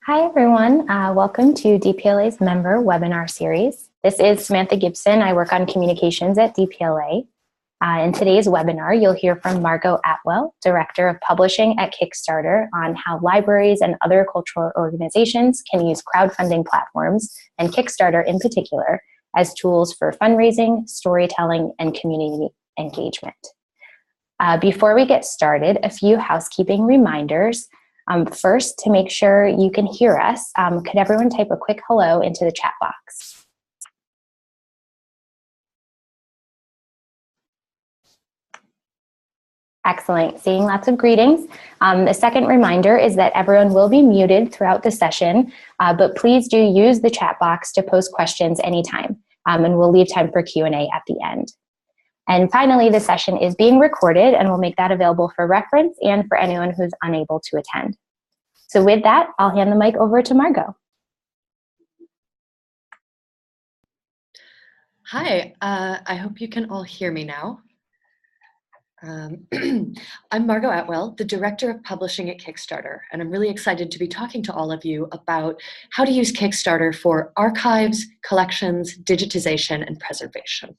Hi, everyone. Welcome to DPLA's member webinar series. This is Samantha Gibson. I work on communications at DPLA. In today's webinar, you'll hear from Margot Atwell, Director of Publishing at Kickstarter, on how libraries and other cultural organizations can use crowdfunding platforms, and Kickstarter in particular, as tools for fundraising, storytelling, and community engagement. Before we get started, a few housekeeping reminders. First, to make sure you can hear us, could everyone type a quick hello into the chat box? Excellent, seeing lots of greetings. The second reminder is that everyone will be muted throughout the session, but please do use the chat box to post questions anytime, and we'll leave time for Q&A at the end. And finally, the session is being recorded, and we'll make that available for reference and for anyone who's unable to attend. So with that, I'll hand the mic over to Margot. Hi, I hope you can all hear me now. I'm Margot Atwell, the Director of Publishing at Kickstarter, and I'm really excited to be talking to all of you about how to use Kickstarter for archives, collections, digitization, and preservation.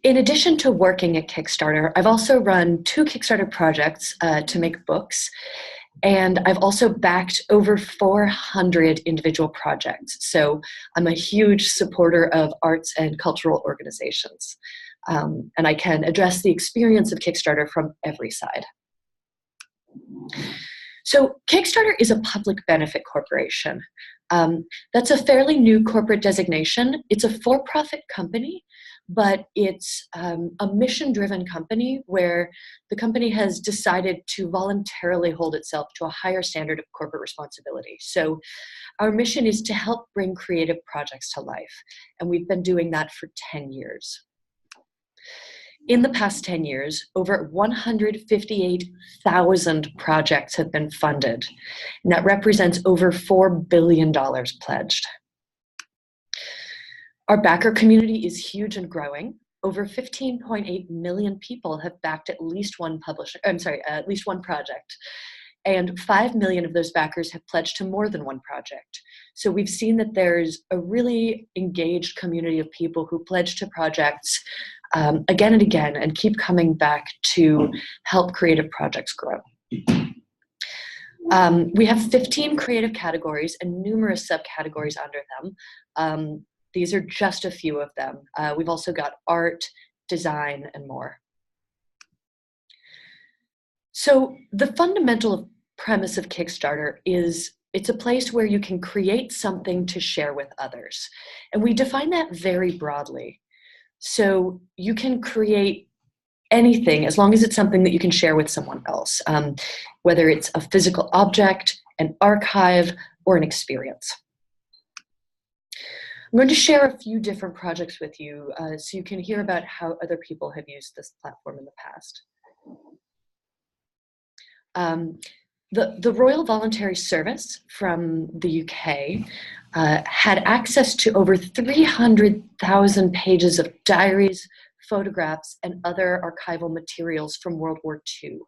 In addition to working at Kickstarter, I've also run 2 Kickstarter projects to make books, and I've also backed over 400 individual projects. So I'm a huge supporter of arts and cultural organizations, and I can address the experience of Kickstarter from every side. So Kickstarter is a public benefit corporation. That's a fairly new corporate designation. It's a for-profit company, but it's a mission-driven company where the company has decided to voluntarily hold itself to a higher standard of corporate responsibility. So our mission is to help bring creative projects to life, and we've been doing that for 10 years. In the past 10 years, over 158,000 projects have been funded, and that represents over $4 billion pledged. Our backer community is huge and growing. Over 15.8 million people have backed at least one at least one project. And 5 million of those backers have pledged to more than one project. So we've seen that there's a really engaged community of people who pledge to projects again and again and keep coming back to help creative projects grow. We have 15 creative categories and numerous subcategories under them. These are just a few of them. We've also got art, design, and more. So the fundamental premise of Kickstarter is it's a place where you can create something to share with others. And we define that very broadly. So you can create anything as long as it's something that you can share with someone else, whether it's a physical object, an archive, or an experience. I'm going to share a few different projects with you so you can hear about how other people have used this platform in the past. The Royal Voluntary Service from the UK had access to over 300,000 pages of diaries, photographs, and other archival materials from World War II.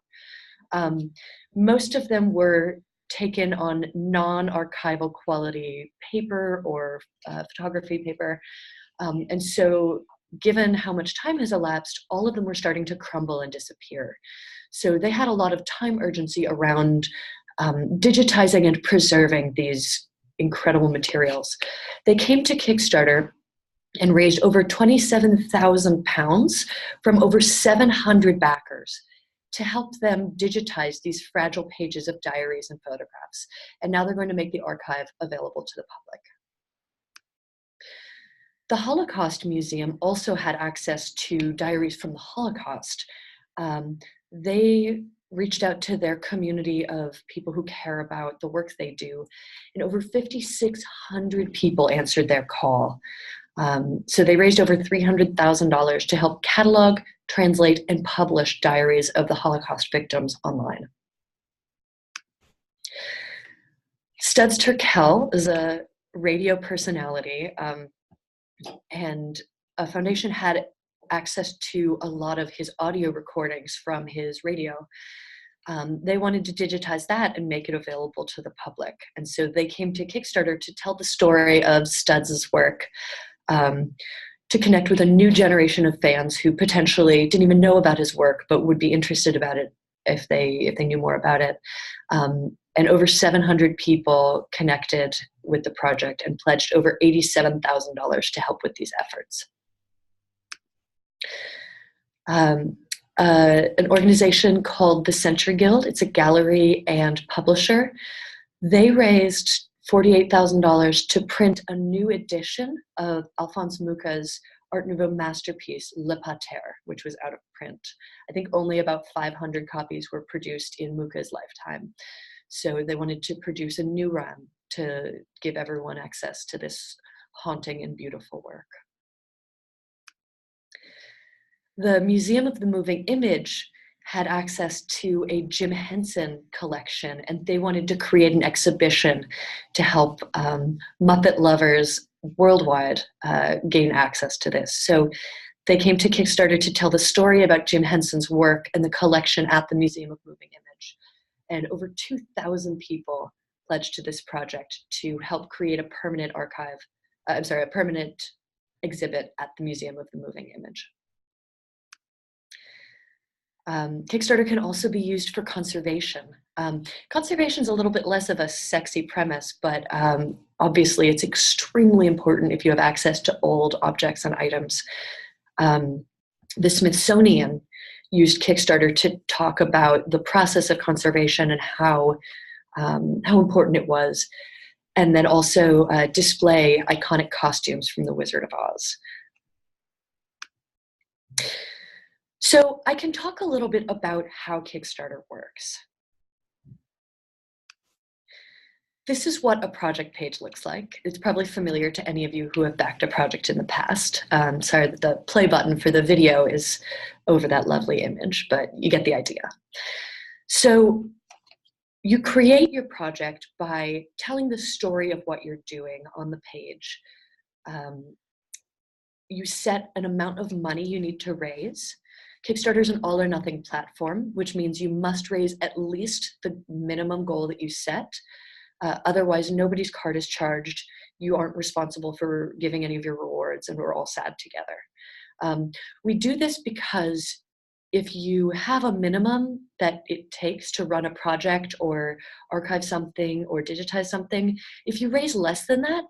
Most of them were taken on non-archival quality paper or photography paper. And so given how much time has elapsed, all of them were starting to crumble and disappear. So they had a lot of time urgency around digitizing and preserving these incredible materials. They came to Kickstarter and raised over £27,000 from over 700 backers to help them digitize these fragile pages of diaries and photographs. And now they're going to make the archive available to the public. The Holocaust Museum also had access to diaries from the Holocaust. They reached out to their community of people who care about the work they do, and over 5,600 people answered their call. So they raised over $300,000 to help catalog, translate, and publish diaries of the Holocaust victims online. Studs Terkel is a radio personality, and a foundation had access to a lot of his audio recordings from his radio. they wanted to digitize that and make it available to the public. And so they came to Kickstarter to tell the story of Studs' work, to connect with a new generation of fans who potentially didn't even know about his work, but would be interested about it if they knew more about it. And over 700 people connected with the project and pledged over $87,000 to help with these efforts. An organization called the Century Guild, it's a gallery and publisher. They raised $48,000 to print a new edition of Alphonse Mucha's Art Nouveau masterpiece, Le Pater, which was out of print. I think only about 500 copies were produced in Mucha's lifetime. So they wanted to produce a new run to give everyone access to this haunting and beautiful work. The Museum of the Moving Image had access to a Jim Henson collection, and they wanted to create an exhibition to help Muppet lovers worldwide gain access to this. So they came to Kickstarter to tell the story about Jim Henson's work and the collection at the Museum of Moving Image. And over 2,000 people pledged to this project to help create a permanent a permanent exhibit at the Museum of the Moving Image. Kickstarter can also be used for conservation. Conservation is a little bit less of a sexy premise, but obviously it's extremely important if you have access to old objects and items. The Smithsonian used Kickstarter to talk about the process of conservation and how important it was, and then also display iconic costumes from The Wizard of Oz. So I can talk a little bit about how Kickstarter works. This is what a project page looks like. It's probably familiar to any of you who have backed a project in the past. Sorry that the play button for the video is over that lovely image, but you get the idea. So you create your project by telling the story of what you're doing on the page. You set an amount of money you need to raise. Kickstarter is an all or nothing platform, which means you must raise at least the minimum goal that you set. Otherwise, nobody's card is charged. You aren't responsible for giving any of your rewards, and we're all sad together. We do this because if you have a minimum that it takes to run a project or archive something or digitize something, if you raise less than that,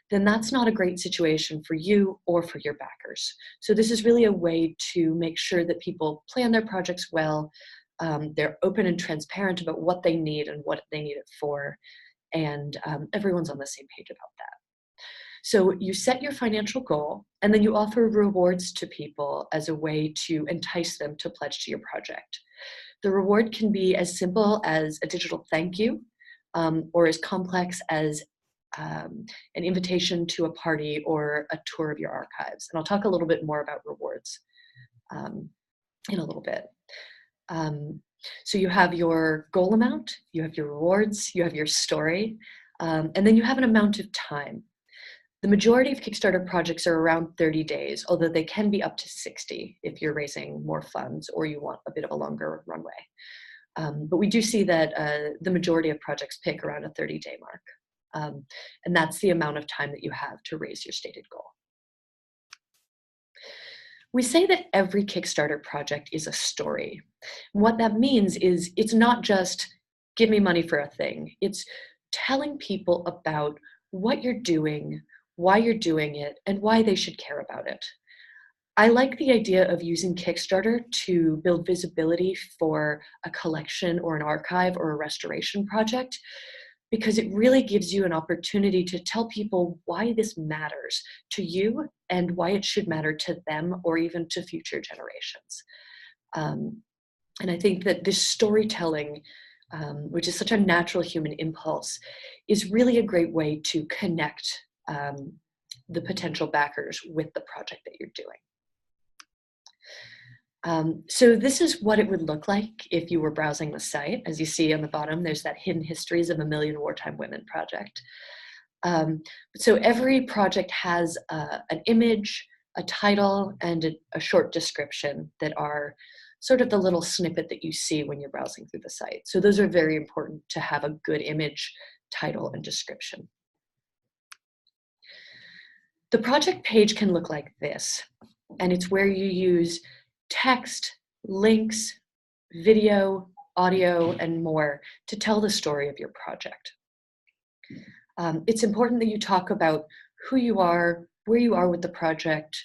then that's not a great situation for you or for your backers. So this is really a way to make sure that people plan their projects well, they're open and transparent about what they need and what they need it for, and everyone's on the same page about that. So you set your financial goal, and then you offer rewards to people as a way to entice them to pledge to your project. The reward can be as simple as a digital thank you, or as complex as an invitation to a party or a tour of your archives. And I'll talk a little bit more about rewards in a little bit. So you have your goal amount, you have your rewards, you have your story, and then you have an amount of time. The majority of Kickstarter projects are around 30 days, although they can be up to 60 if you're raising more funds or you want a bit of a longer runway. But we do see that the majority of projects pick around a 30-day mark. And that's the amount of time that you have to raise your stated goal. We say that every Kickstarter project is a story. What that means is it's not just give me money for a thing. It's telling people about what you're doing, why you're doing it, and why they should care about it. I like the idea of using Kickstarter to build visibility for a collection or an archive or a restoration project, because it really gives you an opportunity to tell people why this matters to you and why it should matter to them or even to future generations. And I think that this storytelling, which is such a natural human impulse, is really a great way to connect the potential backers with the project that you're doing. So this is what it would look like if you were browsing the site. As you see on the bottom, there's that Hidden Histories of a Million Wartime Women project. So every project has an image, a title, and a short description that are sort of the little snippet that you see when you're browsing through the site. So those are very important to have a good image, title, and description. The project page can look like this, and it's where you use text, links, video, audio, and more to tell the story of your project. It's important that you talk about who you are, where you are with the project,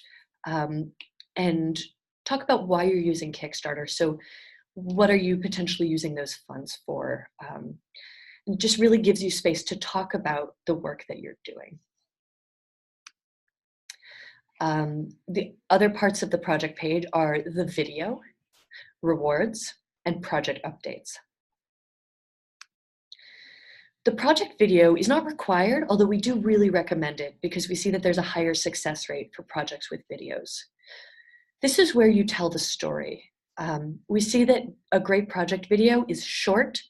and talk about why you're using Kickstarter. So what are you potentially using those funds for? It just really gives you space to talk about the work that you're doing. The other parts of the project page are the video, rewards, and project updates. The project video is not required, although we do really recommend it because we see that there's a higher success rate for projects with videos. This is where you tell the story. We see that a great project video is short,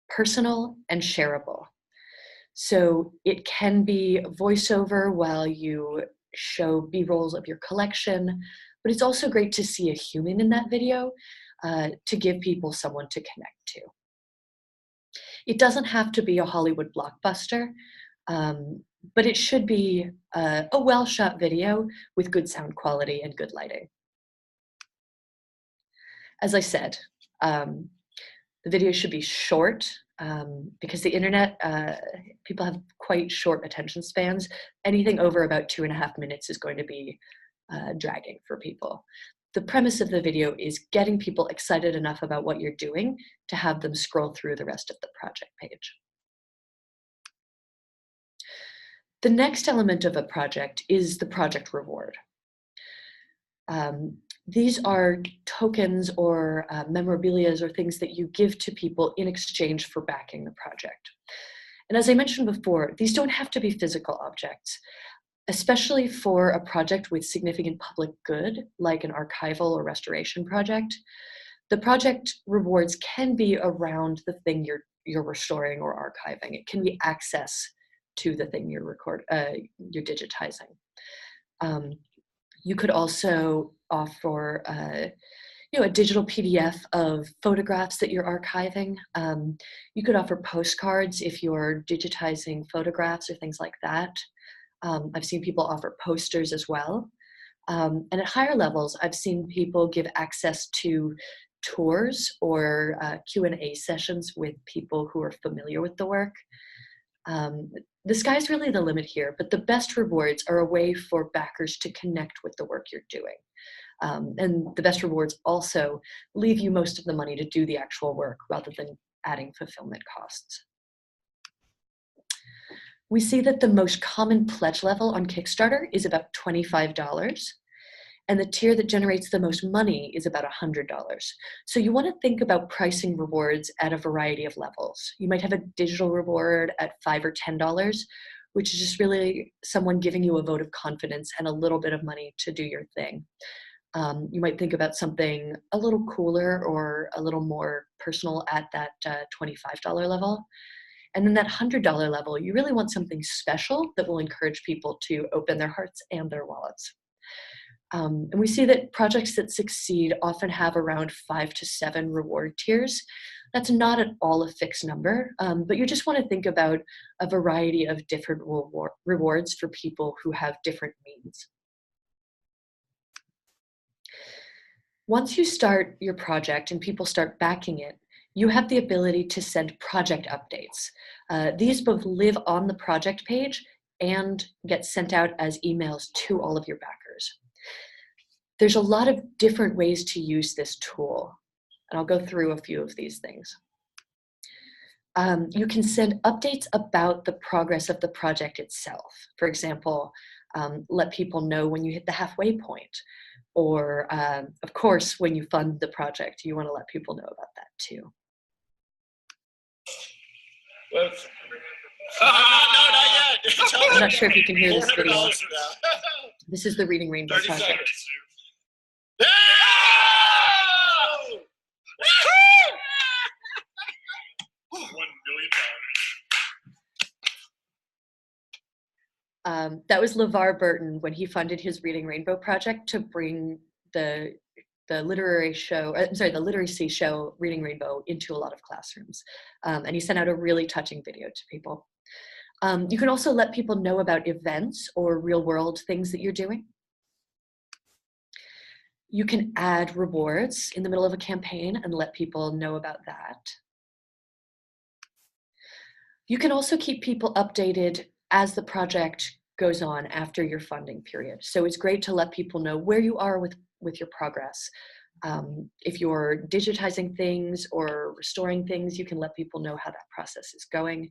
personal, and shareable. So it can be voiceover while you show B-rolls of your collection, but it's also great to see a human in that video to give people someone to connect to. It doesn't have to be a Hollywood blockbuster, but it should be a well-shot video with good sound quality and good lighting. As I said, the video should be short because the internet, people have quite short attention spans. Anything over about 2.5 minutes is going to be dragging for people. The premise of the video is getting people excited enough about what you're doing to have them scroll through the rest of the project page. The next element of a project is the project reward. These are tokens or memorabilia or things that you give to people in exchange for backing the project. And as I mentioned before, these don't have to be physical objects, especially for a project with significant public good, like an archival or restoration project. The project rewards can be around the thing you're restoring or archiving. It can be access to the thing you're digitizing. You could also offer a digital PDF of photographs that you're archiving. You could offer postcards if you're digitizing photographs or things like that. I've seen people offer posters as well. And at higher levels, I've seen people give access to tours or Q&A sessions with people who are familiar with the work. The sky's really the limit here, but the best rewards are a way for backers to connect with the work you're doing. And the best rewards also leave you most of the money to do the actual work rather than adding fulfillment costs. We see that the most common pledge level on Kickstarter is about $25, and the tier that generates the most money is about $100. So you want to think about pricing rewards at a variety of levels. You might have a digital reward at $5 or $10, which is just really someone giving you a vote of confidence and a little bit of money to do your thing. You might think about something a little cooler or a little more personal at that $25 level. And then that $100 level, you really want something special that will encourage people to open their hearts and their wallets. And we see that projects that succeed often have around 5 to 7 reward tiers. That's not at all a fixed number, but you just want to think about a variety of different rewards for people who have different means. Once you start your project and people start backing it, you have the ability to send project updates. These both live on the project page and get sent out as emails to all of your backers. There's a lot of different ways to use this tool, and I'll go through a few of these things. You can send updates about the progress of the project itself. For example, let people know when you hit the halfway point, or of course, when you fund the project, you want to let people know about that too. No, not yet. I'm not sure if you can hear this video. This is the Reading Rainbow 30 project. seconds. $1 million. That was LeVar Burton when he funded his Reading Rainbow project to bring the the literary show, the literacy show, Reading Rainbow, into a lot of classrooms. And he sent out a really touching video to people. You can also let people know about events or real world things that you're doing. You can add rewards in the middle of a campaign and let people know about that. You can also keep people updated as the project goes on after your funding period. So it's great to let people know where you are with your progress. If you're digitizing things or restoring things, you can let people know how that process is going,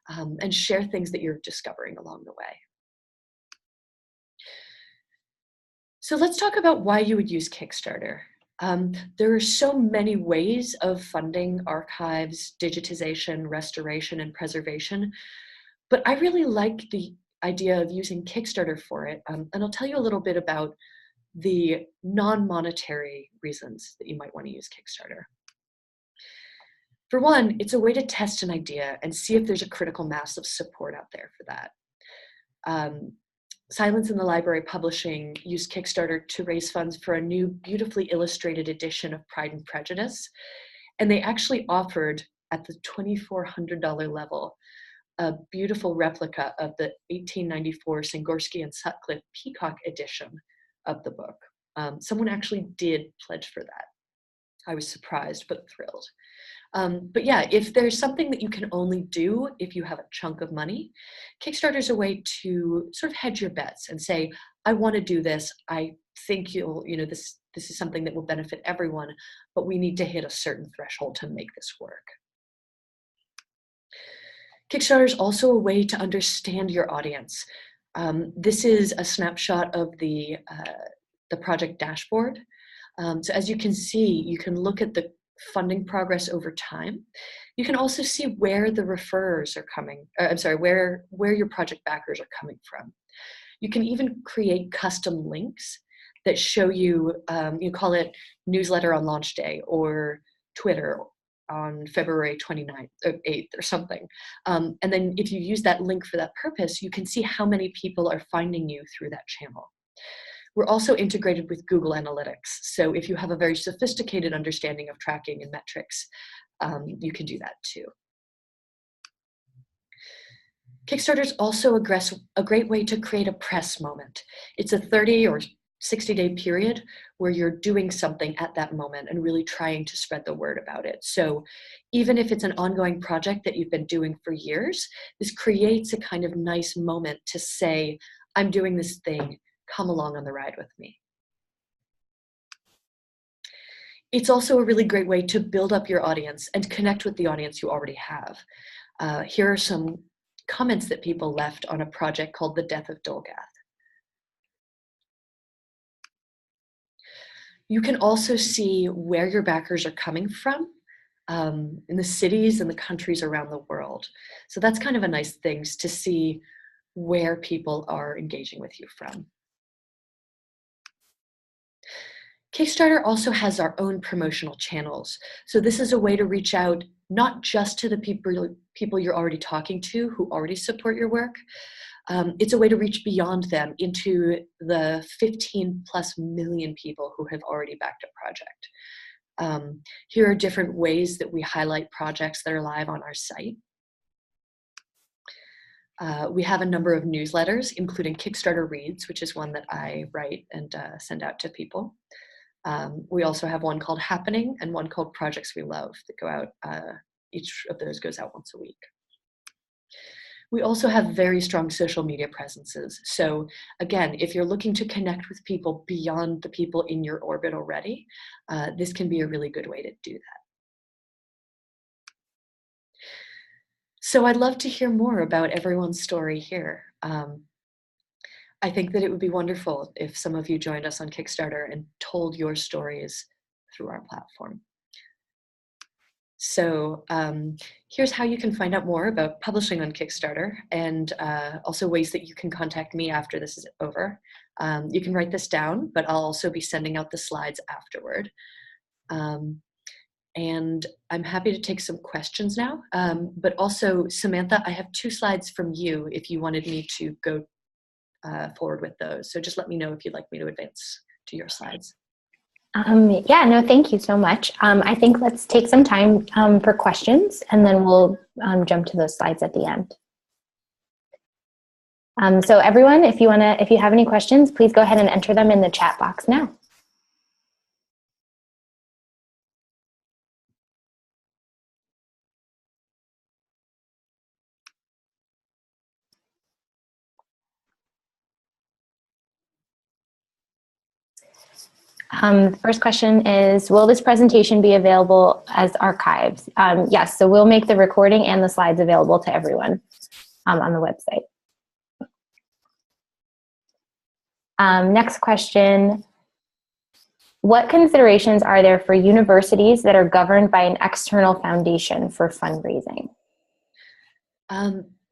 and share things that you're discovering along the way. So let's talk about why you would use Kickstarter. There are so many ways of funding archives, digitization, restoration, and preservation, but I really like the idea of using Kickstarter for it, and I'll tell you a little bit about the non-monetary reasons that you might want to use Kickstarter. For one, it's a way to test an idea and see if there's a critical mass of support out there for that. Silence in the Library Publishing used Kickstarter to raise funds for a new, beautifully illustrated edition of Pride and Prejudice. And they actually offered, at the $2,400 level, a beautiful replica of the 1894 Singorski and Sutcliffe Peacock edition of the book. Someone actually did pledge for that. I was surprised, but thrilled. But yeah, if there's something that you can only do if you have a chunk of money, Kickstarter is a way to sort of hedge your bets and say, I want to do this. I think this is something that will benefit everyone, but we need to hit a certain threshold to make this work. Kickstarter is also a way to understand your audience. This is a snapshot of the project dashboard. So as you can see, you can look at the funding progress over time. You can also see where the referrers are coming, where your project backers are coming from. You can even create custom links that show you, you call it newsletter on launch day or Twitter on February 29th or 8th or something. And then if you use that link for that purpose, you can see how many people are finding you through that channel. We're also integrated with Google Analytics. So if you have a very sophisticated understanding of tracking and metrics, you can do that too. Kickstarter is also a great way to create a press moment. It's a 30 or 60-day period where you're doing something at that moment and really trying to spread the word about it. So even if it's an ongoing project that you've been doing for years, this creates a kind of nice moment to say, I'm doing this thing, come along on the ride with me. It's also a really great way to build up your audience and connect with the audience you already have. Here are some comments that people left on a project called The Death of Dolgath. You can also see where your backers are coming from in the cities and the countries around the world. So that's kind of a nice thing to see where people are engaging with you from. Kickstarter also has our own promotional channels. So this is a way to reach out not just to the people you're already talking to who already support your work. It's a way to reach beyond them into the 15+ million people who have already backed a project. Here are different ways that we highlight projects that are live on our site. We have a number of newsletters, including Kickstarter Reads, which is one that I write and send out to people. We also have one called Happening and one called Projects We Love that go out, each of those goes out once a week. We also have very strong social media presences. So again, if you're looking to connect with people beyond the people in your orbit already, this can be a really good way to do that. So I'd love to hear more about everyone's story here. I think that it would be wonderful if some of you joined us on Kickstarter and told your stories through our platform. So here's how you can find out more about publishing on Kickstarter, and also ways that you can contact me after this is over. You can write this down, but I'll also be sending out the slides afterward. And I'm happy to take some questions now, but also Samantha, I have 2 slides from you if you wanted me to go forward with those. So just let me know if you'd like me to advance to your slides. Yeah, no, thank you so much. I think let's take some time for questions, and then we'll jump to those slides at the end. So everyone, if you have any questions, please go ahead and enter them in the chat box now. The first question is, will this presentation be available as archives? Yes, so we'll make the recording and the slides available to everyone on the website. Next question, what considerations are there for universities that are governed by an external foundation for fundraising?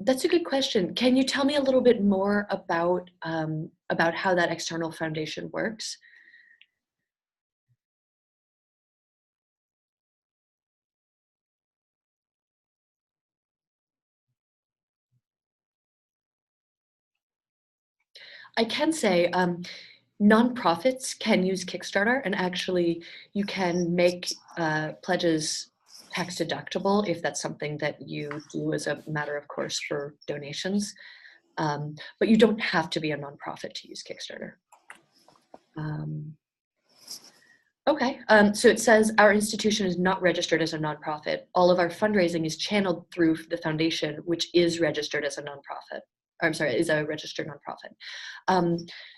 That's a good question. Can you tell me a little bit more about how that external foundation works? I can say nonprofits can use Kickstarter, and actually you can make pledges tax deductible if that's something that you do as a matter of course for donations. But you don't have to be a nonprofit to use Kickstarter. Okay, so it says our institution is not registered as a nonprofit. All of our fundraising is channeled through the foundation, which is registered as a nonprofit. Or, I'm sorry, is a registered nonprofit.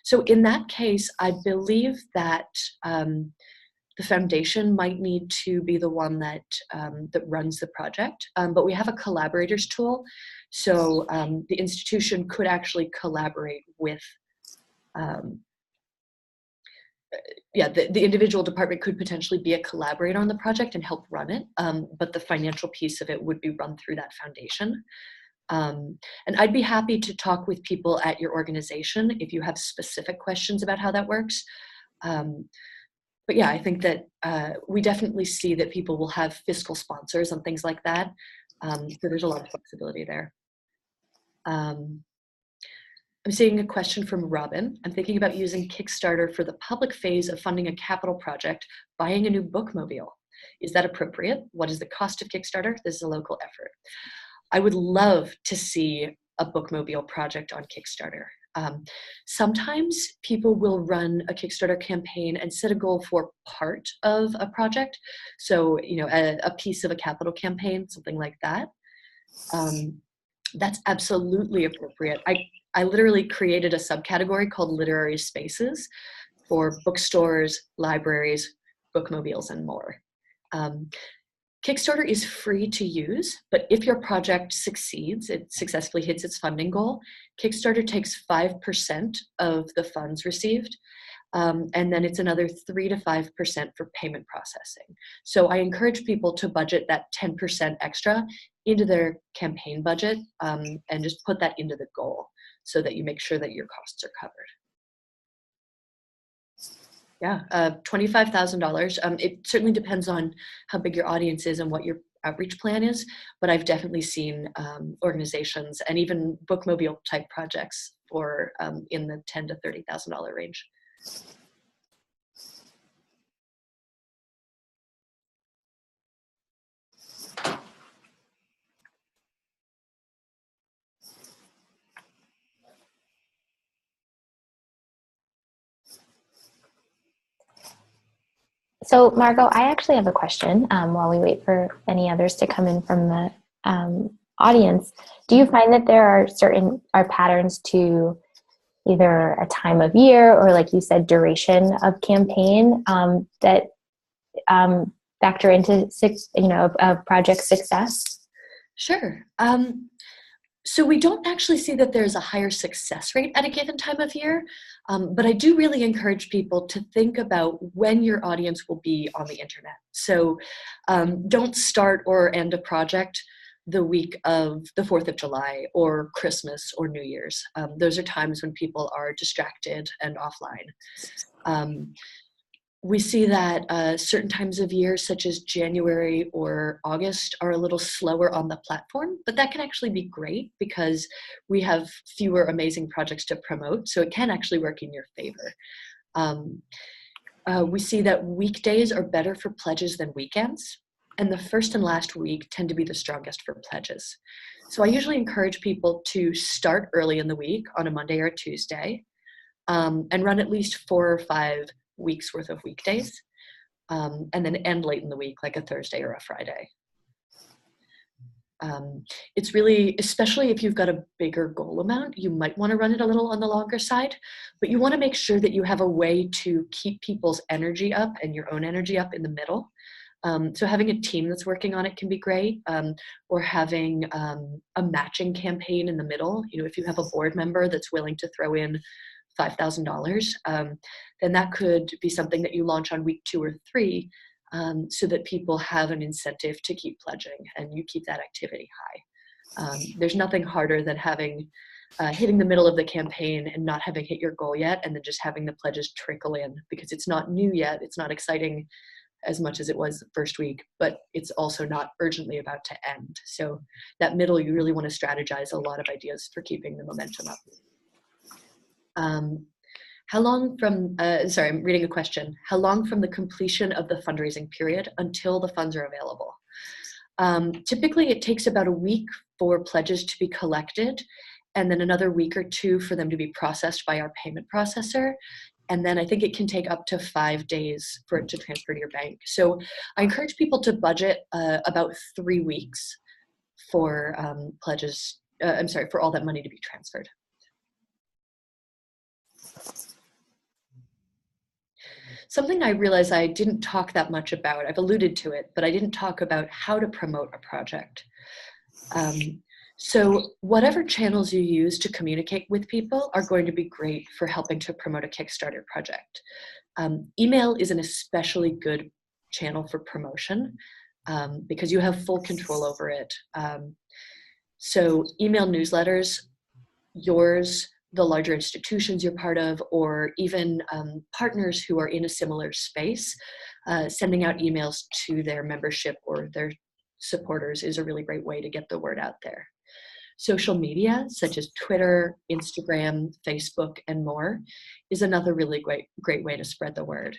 So in that case, I believe that the foundation might need to be the one that that runs the project, but we have a collaborators tool, so the institution could actually collaborate with. Yeah, the individual department could potentially be a collaborator on the project and help run it, but the financial piece of it would be run through that foundation. And I'd be happy to talk with people at your organization if you have specific questions about how that works. But yeah, I think that we definitely see that people will have fiscal sponsors and things like that. So there's a lot of flexibility there. I'm seeing a question from Robin. I'm thinking about using Kickstarter for the public phase of funding a capital project, buying a new bookmobile. Is that appropriate? What is the cost of Kickstarter? This is a local effort. I would love to see a bookmobile project on Kickstarter. Sometimes people will run a Kickstarter campaign and set a goal for part of a project. So, you know, a piece of a capital campaign, something like that. That's absolutely appropriate. I literally created a subcategory called literary spaces for bookstores, libraries, bookmobiles, and more. Kickstarter is free to use, but if your project succeeds, it successfully hits its funding goal, Kickstarter takes 5% of the funds received, and then it's another 3 to 5% for payment processing. So I encourage people to budget that 10% extra into their campaign budget and just put that into the goal so that you make sure that your costs are covered. Yeah, $25,000. It certainly depends on how big your audience is and what your outreach plan is, but I've definitely seen organizations and even bookmobile type projects for in the $10,000 to $30,000 range. So Margot, I actually have a question while we wait for any others to come in from the audience. Do you find that there are certain patterns to either a time of year or, like you said, duration of campaign that factor into a project success? Sure. So we don't actually see that there's a higher success rate at a given time of year, but I do really encourage people to think about when your audience will be on the internet. So don't start or end a project the week of the 4th of July or Christmas or New Year's. Those are times when people are distracted and offline. We see that certain times of year, such as January or August, are a little slower on the platform, but that can actually be great because we have fewer amazing projects to promote, so it can actually work in your favor. We see that weekdays are better for pledges than weekends, and the first and last week tend to be the strongest for pledges. So I usually encourage people to start early in the week on a Monday or a Tuesday, and run at least 4 or 5 weeks worth of weekdays, and then end late in the week, like a Thursday or a Friday. It's really, especially if you've got a bigger goal amount, you might want to run it a little on the longer side, but you want to make sure that you have a way to keep people's energy up and your own energy up in the middle. So having a team that's working on it can be great, or having a matching campaign in the middle. You know, if you have a board member that's willing to throw in $5,000, then that could be something that you launch on week 2 or 3, so that people have an incentive to keep pledging and you keep that activity high. There's nothing harder than having hitting the middle of the campaign and not having hit your goal yet, and then just having the pledges trickle in, because it's not new yet, it's not exciting as much as it was the first week, but it's also not urgently about to end. So that middle, you really want to strategize a lot of ideas for keeping the momentum up. How long from, sorry, I'm reading a question. How long from the completion of the fundraising period until the funds are available? Typically it takes about a week for pledges to be collected, and then another week or 2 for them to be processed by our payment processor. And then I think it can take up to 5 days for it to transfer to your bank. So I encourage people to budget about 3 weeks for pledges, for all that money to be transferred. Something I realized I didn't talk that much about, I've alluded to it, but I didn't talk about how to promote a project. So whatever channels you use to communicate with people are going to be great for helping to promote a Kickstarter project. Email is an especially good channel for promotion, because you have full control over it. So email newsletters, yours, the larger institutions you're part of, or even partners who are in a similar space, sending out emails to their membership or their supporters is a really great way to get the word out there. Social media, such as Twitter, Instagram, Facebook, and more, is another really great way to spread the word.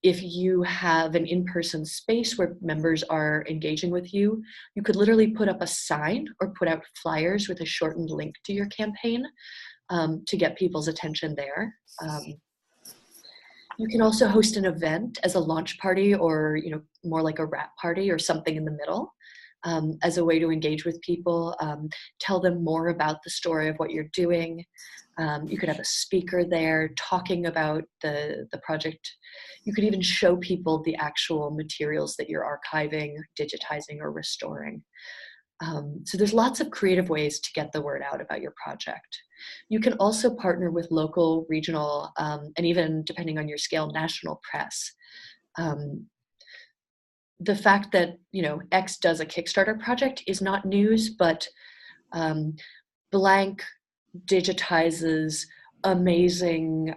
If you have an in-person space where members are engaging with you, you could literally put up a sign or put out flyers with a shortened link to your campaign to get people's attention there. You can also host an event as a launch party, or more like a wrap party or something in the middle, as a way to engage with people, tell them more about the story of what you're doing. You could have a speaker there talking about the project. You could even show people the actual materials that you're archiving, digitizing, or restoring. So there's lots of creative ways to get the word out about your project. You can also partner with local, regional, and even, depending on your scale, national press. The fact that X does a Kickstarter project is not news, but blank digitizes amazing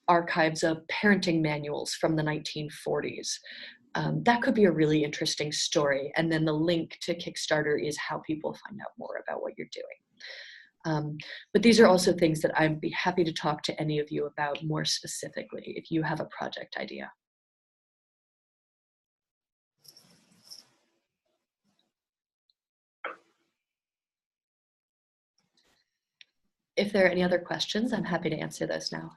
archives of parenting manuals from the 1940s. That could be a really interesting story. And then the link to Kickstarter is how people find out more about what you're doing. But these are also things that I'd be happy to talk to any of you about more specifically if you have a project idea. If there are any other questions, I'm happy to answer those now.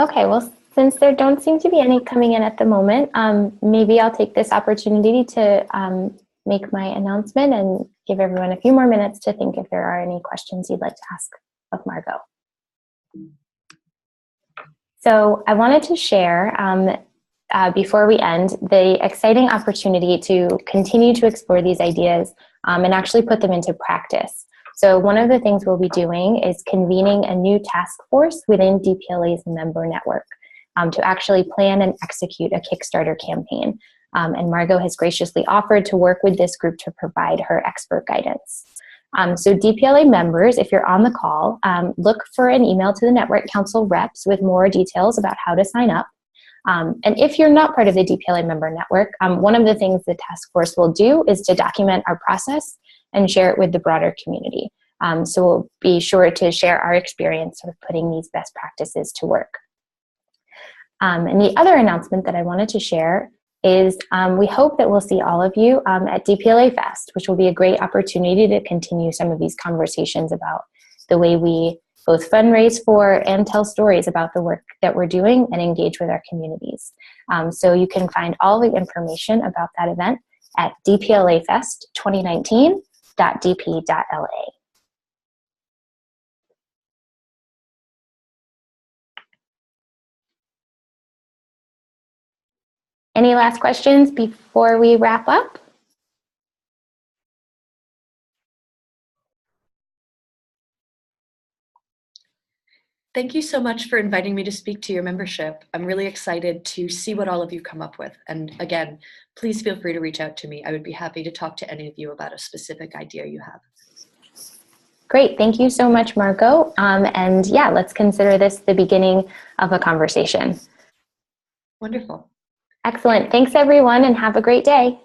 Okay, well, since there don't seem to be any coming in at the moment, maybe I'll take this opportunity to make my announcement and give everyone a few more minutes to think if there are any questions you'd like to ask of Margot. So I wanted to share, before we end, the exciting opportunity to continue to explore these ideas and actually put them into practice. So one of the things we'll be doing is convening a new task force within DPLA's member network. to actually plan and execute a Kickstarter campaign. And Margot has graciously offered to work with this group to provide her expert guidance. So DPLA members, if you're on the call, look for an email to the Network Council reps with more details about how to sign up. And if you're not part of the DPLA member network, one of the things the task force will do is to document our process and share it with the broader community. So we'll be sure to share our experience sort of putting these best practices to work. And the other announcement that I wanted to share is we hope that we'll see all of you at DPLA Fest, which will be a great opportunity to continue some of these conversations about the way we both fundraise for and tell stories about the work that we're doing and engage with our communities. So you can find all the information about that event at dplafest2019.dp.la. Any last questions before we wrap up? Thank you so much for inviting me to speak to your membership. I'm really excited to see what all of you come up with. And again, please feel free to reach out to me. I would be happy to talk to any of you about a specific idea you have. Great, thank you so much, Margot. And yeah, let's consider this the beginning of a conversation. Wonderful. Excellent. Thanks, everyone, and have a great day.